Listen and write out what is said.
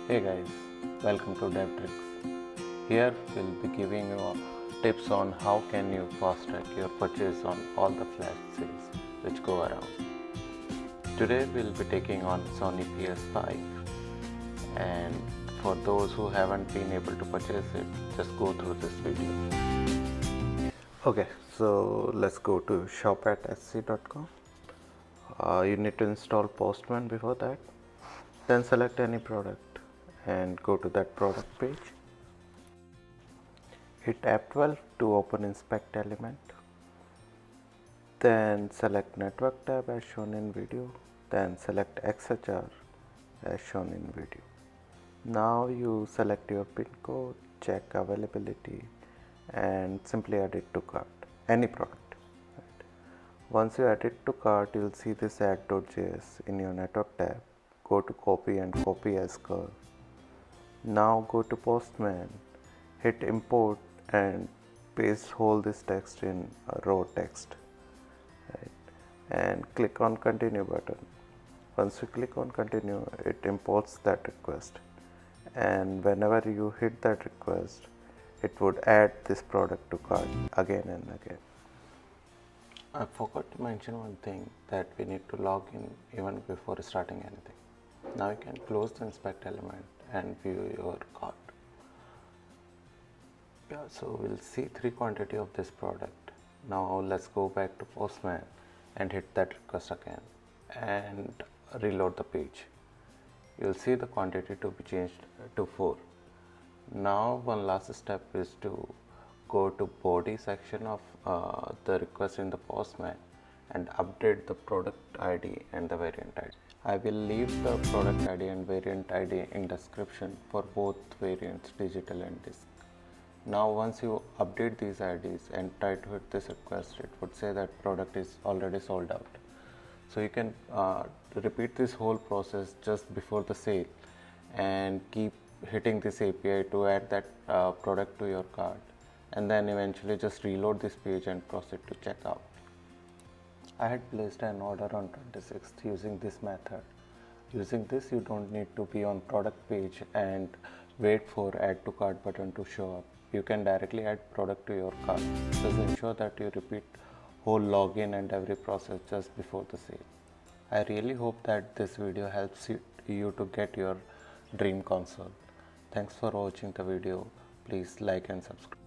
Hey guys, welcome to DevTricks. Here we'll be giving you tips on how can you fast track your purchase on all the flash sales which go around. Today we'll be taking on Sony PS5, and for those who haven't been able to purchase it, just go through this video. Okay, so let's go to shop@sc.com. You need to install Postman before that. Then select any product and go to that product page. Hit F12 to open inspect element. Then select network tab as shown in video. Then select XHR as shown in video. Now you select your pin code, check availability, and simply add it to cart, any product. Right. Once you add it to cart, you'll see this add.js in your network tab. Go to copy and copy as curve. Now go to Postman, hit import and paste whole this text in raw text, right? And click on continue button. Once you click on continue, it imports that request, and whenever you hit that request, it would add this product to cart again and again. I forgot to mention one thing, that we need to log in even before starting anything. Now you can close the inspect element and view your cart. Yeah, so we'll see three quantity of this product. Now let's go back to Postman and hit that request again and reload the page. You'll see the quantity to be changed to 4. Now one last step is to go to body section of the request in the Postman and update the product ID and the variant ID. I will leave the product ID and variant ID in description for both variants, digital and disk. Now once you update these IDs and try to hit this request, it would say that product is already sold out. So you can repeat this whole process just before the sale and keep hitting this API to add that product to your cart, and then eventually just reload this page and proceed to checkout. I had placed an order on 26th using this method. Using this, you don't need to be on product page and wait for add to cart button to show up. You can directly add product to your cart. Just ensure that you repeat whole login and every process just before the sale. I really hope that this video helps you to get your dream console. Thanks for watching the video. Please like and subscribe.